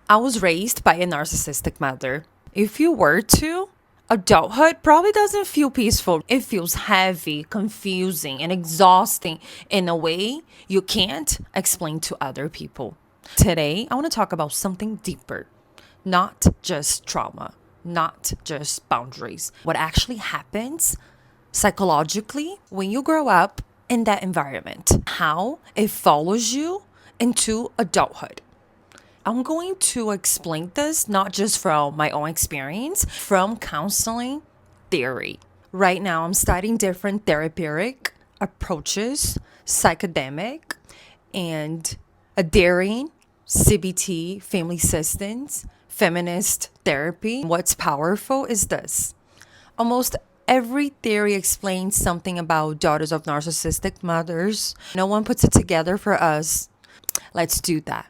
I was raised by a narcissistic mother. If you were to, adulthood probably doesn't feel peaceful. It feels heavy, confusing, and exhausting in a way you can't explain to other people. Today, I want to talk about something deeper, not just trauma, not just boundaries. What actually happens psychologically when you grow up in that environment, how it follows you into adulthood. I'm going to explain this not just from my own experience, from counseling theory. Right now, I'm studying different therapeutic approaches, psychodynamic, and adhering, CBT, family systems, feminist therapy. What's powerful is this. Almost every theory explains something about daughters of narcissistic mothers. No one puts it together for us. Let's do that.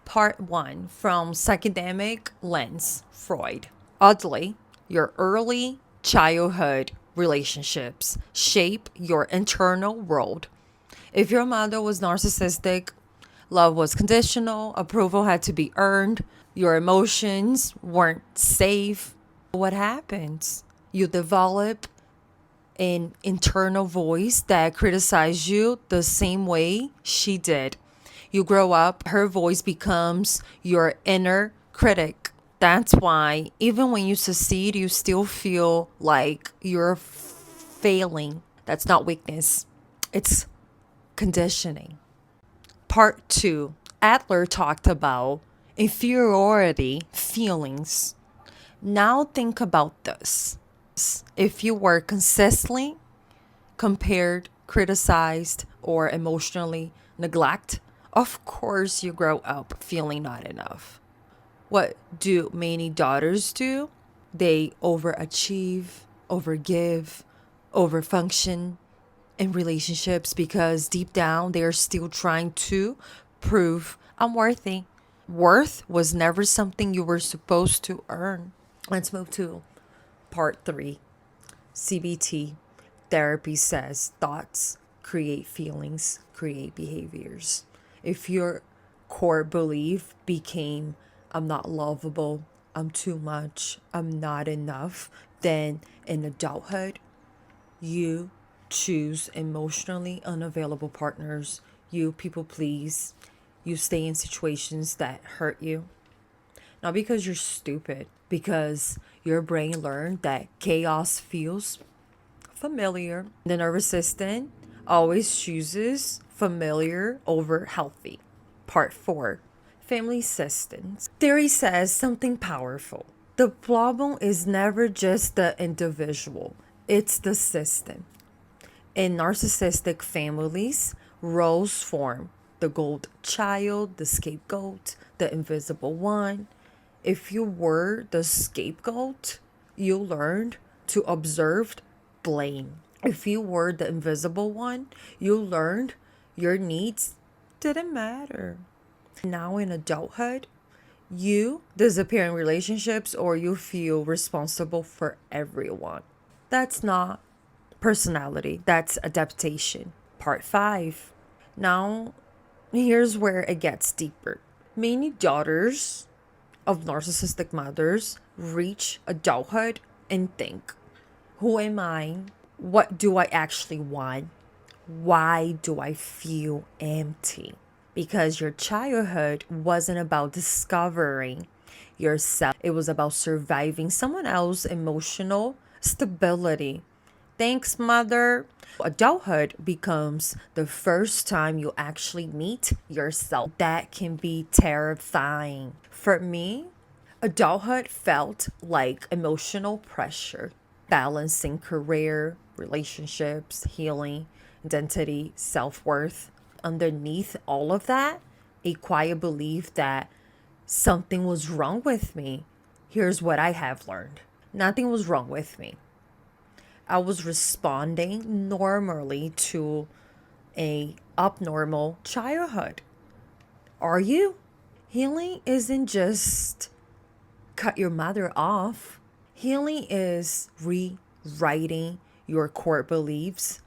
Part 1 from Psychodynamic Lens, Freud. Oddly, your early childhood relationships shape your internal world. If your mother was narcissistic, love was conditional, approval had to be earned, your emotions weren't safe. What happens? You develop an internal voice that criticizes you the same way she did. You grow up, her voice becomes your inner critic. That's why even when you succeed, you still feel like you're failing. That's not weakness, it's conditioning. Part 2, Adler talked about inferiority feelings. Now think about this. If you were consistently compared, criticized, or emotionally neglected, of course you grow up feeling not enough. What do many daughters do? They overachieve, overgive, overfunction in relationships because deep down they are still trying to prove I'm worthy. Worth was never something you were supposed to earn. Let's move to part 3. CBT. Therapy says thoughts create feelings, create behaviors. If your core belief became, I'm not lovable, I'm too much, I'm not enough, then in adulthood, you choose emotionally unavailable partners, you people please, you stay in situations that hurt you. Not because you're stupid, because your brain learned that chaos feels familiar. The nervous system always chooses familiar over healthy. Part 4, family systems. Theory says something powerful. The problem is never just the individual, it's the system. In narcissistic families, roles form: the gold child, the scapegoat, the invisible one. If you were the scapegoat, you learned to observe blame. If you were the invisible one, you learned your needs didn't matter. Now in adulthood, you disappear in relationships or you feel responsible for everyone. That's not personality, that's adaptation. Part 5. Now, here's where it gets deeper. Many daughters of narcissistic mothers reach adulthood and think, who am I? What do I actually want? Why do I feel empty? Because your childhood wasn't about discovering yourself, it was about surviving someone else's emotional stability. Thanks, mother. Adulthood becomes the first time you actually meet yourself. That can be terrifying. For me, adulthood felt like emotional pressure, balancing career, relationships, healing, identity, self worth. Underneath all of that, a quiet belief that something was wrong with me. Here's what I have learned: nothing was wrong with me. I was responding normally to a abnormal childhood. Are you? Healing isn't just cut your mother off. Healing is rewriting your core beliefs,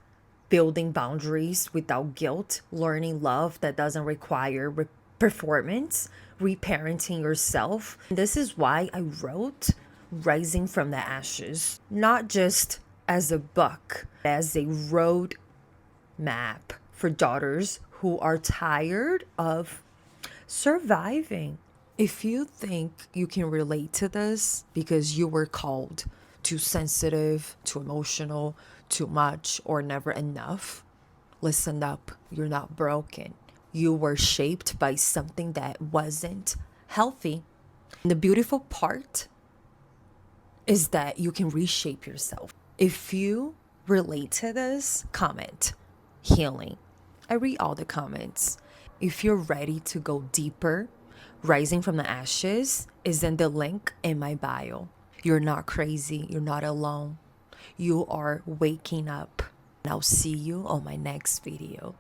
building boundaries without guilt, learning love that doesn't require performance, reparenting yourself. This is why I wrote Rising from the Ashes, not just as a book, as a road map for daughters who are tired of surviving. If you think you can relate to this because you were called too sensitive, too emotional, too much, or never enough, listen up. You're not broken. You were shaped by something that wasn't healthy. And the beautiful part is that you can reshape yourself. If you relate to this, comment healing. I read all the comments. If you're ready to go deeper, Rising from the Ashes is in the link in my bio. You're not crazy. You're not alone. You are waking up. And I'll see you on my next video.